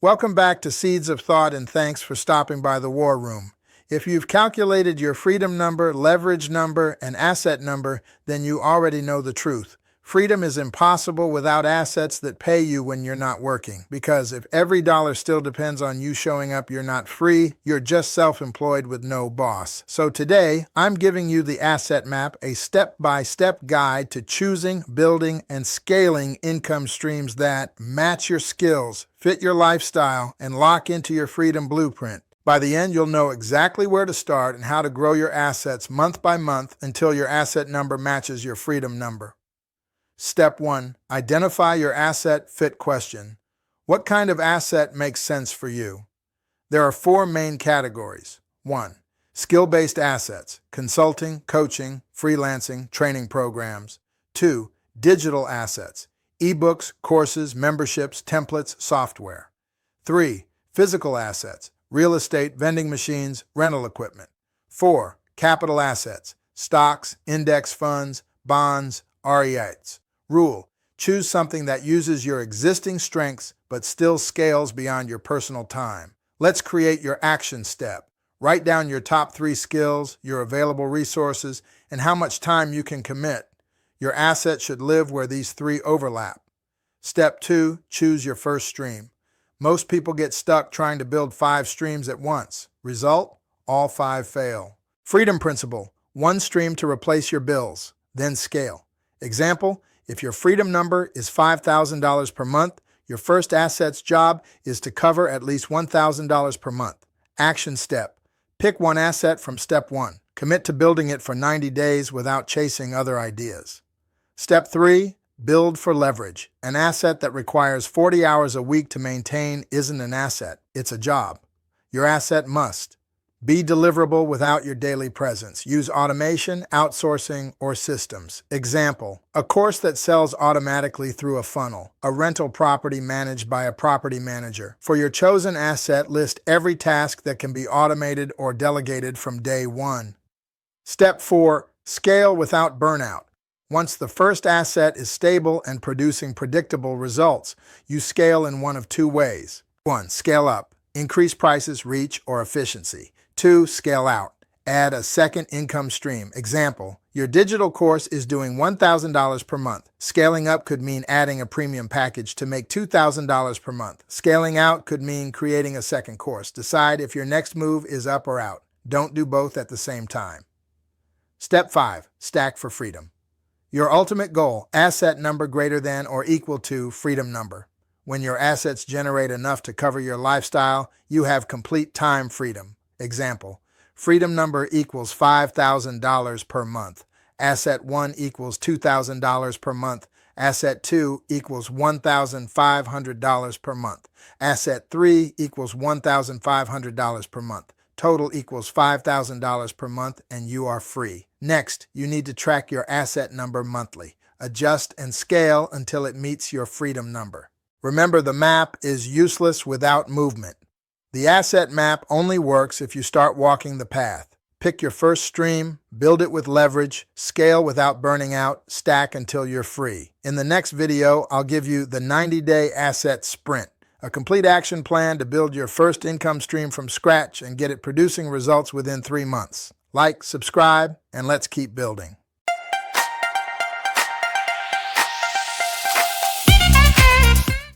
Welcome back to Seeds of Thought and thanks for stopping by the War Room. If you've calculated your freedom number, leverage number, and asset number, then you already know the truth. Freedom is impossible without assets that pay you when you're not working. Because if every dollar still depends on you showing up, you're not free, you're just self-employed with no boss. So today, I'm giving you the asset map, a step-by-step guide to choosing, building, and scaling income streams that match your skills, fit your lifestyle, and lock into your freedom blueprint. By the end, you'll know exactly where to start and how to grow your assets month by month until your asset number matches your freedom number. Step 1. Identify your asset fit question. What kind of asset makes sense for you? There are 4 main categories. 1. Skill-based assets, consulting, coaching, freelancing, training programs. 2. Digital assets, ebooks, courses, memberships, templates, software. 3. Physical assets, real estate, vending machines, rental equipment. 4. Capital assets, stocks, index funds, bonds, REITs. Rule: choose something that uses your existing strengths but still scales beyond your personal time. Let's create your action step. Write down your top 3 skills, your available resources, and how much time you can commit. Your asset should live where these 3 overlap. Step 2. Choose your first stream. Most people get stuck trying to build 5 streams at once. Result: all 5 fail. Freedom principle: 1 stream to replace your bills, then scale. Example: if your freedom number is $5,000 per month, your first asset's job is to cover at least $1,000 per month. Action step: pick 1 asset from step 1. Commit to building it for 90 days without chasing other ideas. Step 3. Build for leverage. An asset that requires 40 hours a week to maintain isn't an asset, it's a job. Your asset must be deliverable without your daily presence. Use automation, outsourcing, or systems. Example: a course that sells automatically through a funnel, a rental property managed by a property manager. For your chosen asset, list every task that can be automated or delegated from day 1. Step 4. Scale without burnout. Once the first asset is stable and producing predictable results, you scale in one of 2 ways. 1. Scale up. Increase prices, reach, or efficiency. 2. Scale out. Add a second income stream. Example: your digital course is doing $1,000 per month. Scaling up could mean adding a premium package to make $2,000 per month. Scaling out could mean creating a second course. Decide if your next move is up or out. Don't do both at the same time. Step 5. Stack for freedom. Your ultimate goal: asset number greater than or equal to freedom number. When your assets generate enough to cover your lifestyle, you have complete time freedom. Example: freedom number equals $5,000 per month. Asset 1 equals $2,000 per month. Asset 2 equals $1,500 per month. Asset 3 equals $1,500 per month. Total equals $5,000 per month, and you are free. Next, you need to track your asset number monthly. Adjust and scale until it meets your freedom number. Remember, the map is useless without movement. The asset map only works if you start walking the path. Pick your first stream, build it with leverage, scale without burning out, stack until you're free. In the next video, I'll give you the 90-day asset sprint, a complete action plan to build your first income stream from scratch and get it producing results within 3 months. Like, subscribe, and let's keep building.